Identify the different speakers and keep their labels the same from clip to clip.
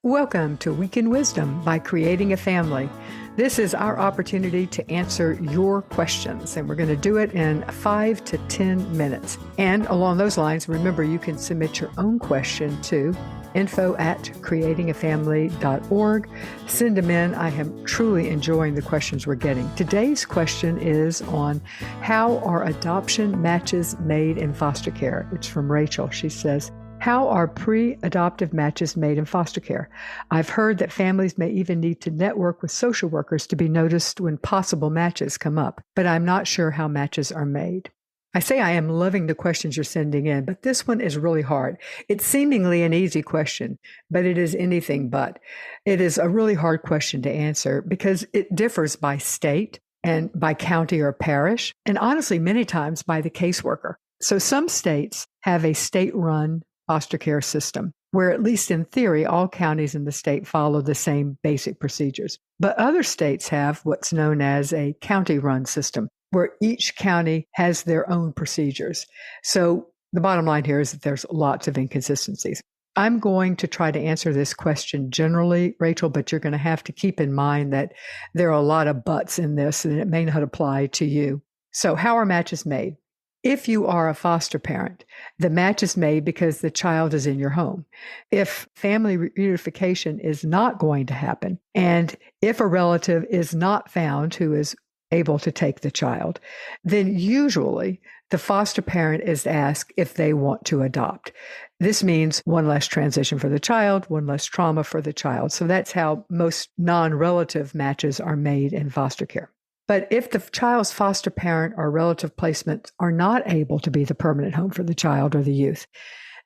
Speaker 1: Welcome to Week in Wisdom by Creating a Family. This is our opportunity to answer your questions, and we're going to do it in 5 to 10 minutes. And along those lines, remember you can submit your own question to info@creatingafamily.org. Send them in. I am truly enjoying the questions we're getting. Today's question is on how are adoption matches made in foster care? It's from Rachel. She says, how are pre-adoptive matches made in foster care? I've heard that families may even need to network with social workers to be noticed when possible matches come up, but I'm not sure how matches are made. I say I am loving the questions you're sending in, but this one is really hard. It's seemingly an easy question, but it is anything but. It is a really hard question to answer because it differs by state and by county or parish, and honestly, many times by the caseworker. So some states have a state-run foster care system, where at least in theory, all counties in the state follow the same basic procedures. But other states have what's known as a county-run system, where each county has their own procedures. So the bottom line here is that there's lots of inconsistencies. I'm going to try to answer this question generally, Rachel, but you're going to have to keep in mind that there are a lot of buts in this, and it may not apply to you. So how are matches made? If you are a foster parent, the match is made because the child is in your home. If family reunification is not going to happen, and if a relative is not found who is able to take the child, then usually the foster parent is asked if they want to adopt. This means one less transition for the child, one less trauma for the child. So that's how most non-relative matches are made in foster care. But if the child's foster parent or relative placement are not able to be the permanent home for the child or the youth,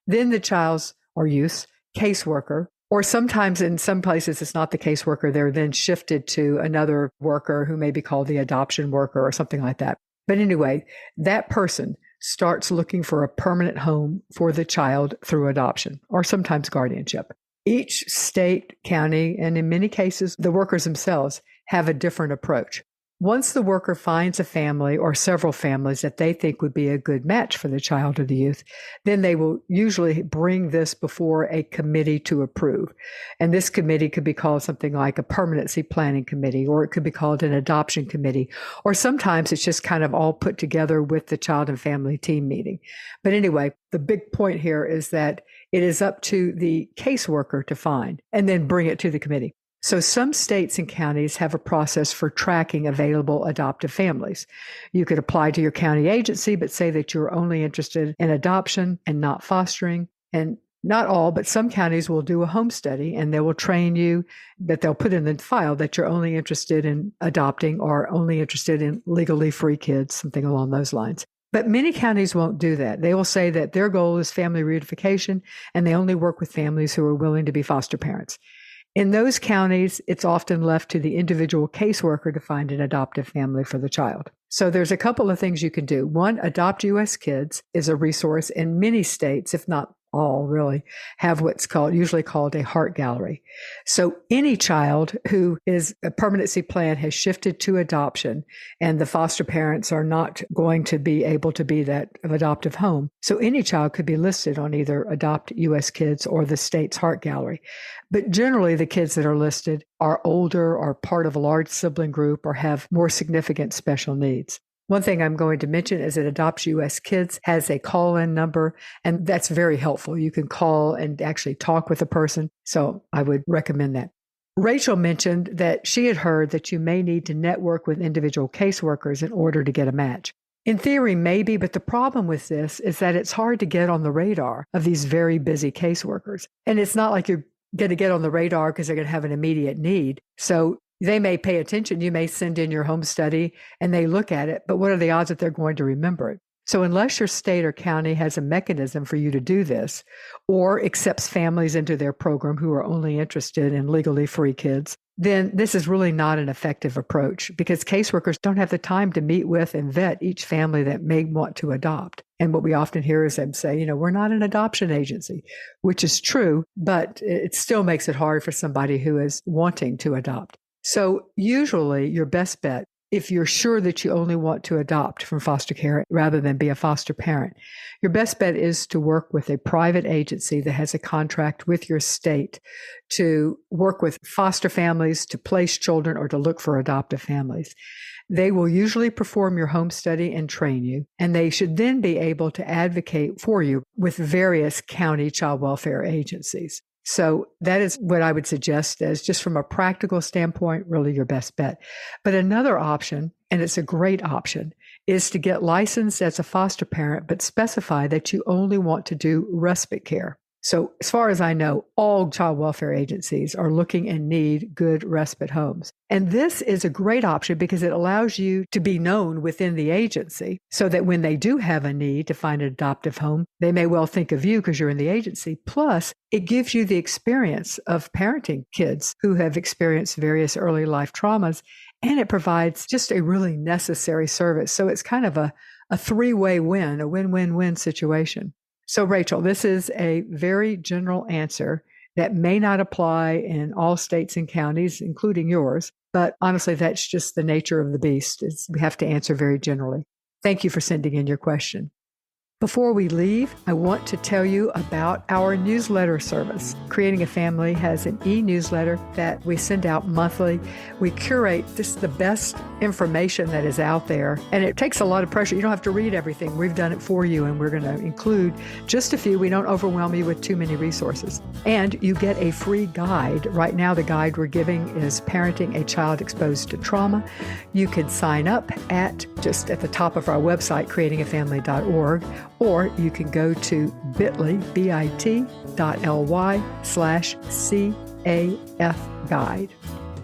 Speaker 1: then the child's or youth's caseworker, or sometimes in some places it's not the caseworker, they're then shifted to another worker who may be called the adoption worker or something like that. But anyway, that person starts looking for a permanent home for the child through adoption or sometimes guardianship. Each state, county, and in many cases, the workers themselves have a different approach. Once the worker finds a family or several families that they think would be a good match for the child or the youth, then they will usually bring this before a committee to approve. And this committee could be called something like a permanency planning committee, or it could be called an adoption committee, or sometimes it's just kind of all put together with the child and family team meeting. But anyway, the big point here is that it is up to the caseworker to find and then bring it to the committee. So some states and counties have a process for tracking available adoptive families. You could apply to your county agency, but say that you're only interested in adoption and not fostering. And not all, but some counties will do a home study and they will train you that they'll put in the file that you're only interested in adopting or only interested in legally free kids, something along those lines. But many counties won't do that. They will say that their goal is family reunification and they only work with families who are willing to be foster parents. In those counties, it's often left to the individual caseworker to find an adoptive family for the child. So there's a couple of things you can do. One, Adopt US Kids is a resource in many states, if not all really, have what's usually called a heart gallery. So any child who is a permanency plan has shifted to adoption and the foster parents are not going to be able to be that adoptive home. So any child could be listed on either Adopt US Kids or the state's heart gallery. But generally the kids that are listed are older or part of a large sibling group or have more significant special needs. One thing I'm going to mention is that Adopt US Kids has a call-in number, and that's very helpful. You can call and actually talk with a person, so I would recommend that. Rachel mentioned that she had heard that you may need to network with individual caseworkers in order to get a match. In theory, maybe, but the problem with this is that it's hard to get on the radar of these very busy caseworkers. And it's not like you're going to get on the radar because they're going to have an immediate need. So they may pay attention. You may send in your home study and they look at it, but what are the odds that they're going to remember it? So unless your state or county has a mechanism for you to do this or accepts families into their program who are only interested in legally free kids, then this is really not an effective approach because caseworkers don't have the time to meet with and vet each family that may want to adopt. And what we often hear is them say, we're not an adoption agency, which is true, but it still makes it hard for somebody who is wanting to adopt. So usually your best bet if you're sure that you only want to adopt from foster care rather than be a foster parent, your best bet is to work with a private agency that has a contract with your state to work with foster families, to place children, or to look for adoptive families. They will usually perform your home study and train you, and they should then be able to advocate for you with various county child welfare agencies. So that is what I would suggest as, just from a practical standpoint, really your best bet. But another option, and it's a great option, is to get licensed as a foster parent, but specify that you only want to do respite care. So as far as I know, all child welfare agencies are looking and need good respite homes. And this is a great option because it allows you to be known within the agency so that when they do have a need to find an adoptive home, they may well think of you because you're in the agency. Plus, it gives you the experience of parenting kids who have experienced various early life traumas, and it provides just a really necessary service. So it's kind of a three-way win, a win-win-win situation. So, Rachel, this is a very general answer that may not apply in all states and counties, including yours. But honestly, that's just the nature of the beast. We have to answer very generally. Thank you for sending in your question. Before we leave, I want to tell you about our newsletter service. Creating a Family has an e-newsletter that we send out monthly. We curate just the best information that is out there, and it takes a lot of pressure. You don't have to read everything. We've done it for you, and we're going to include just a few. We don't overwhelm you with too many resources. And you get a free guide. Right now, the guide we're giving is Parenting a Child Exposed to Trauma. You can sign up just at the top of our website, creatingafamily.org, or you can go to bit.ly/CAF guide.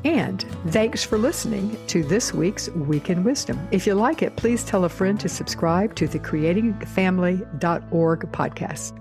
Speaker 1: And thanks for listening to this week's Week in Wisdom. If you like it, please tell a friend to subscribe to the creatingafamily.org podcast.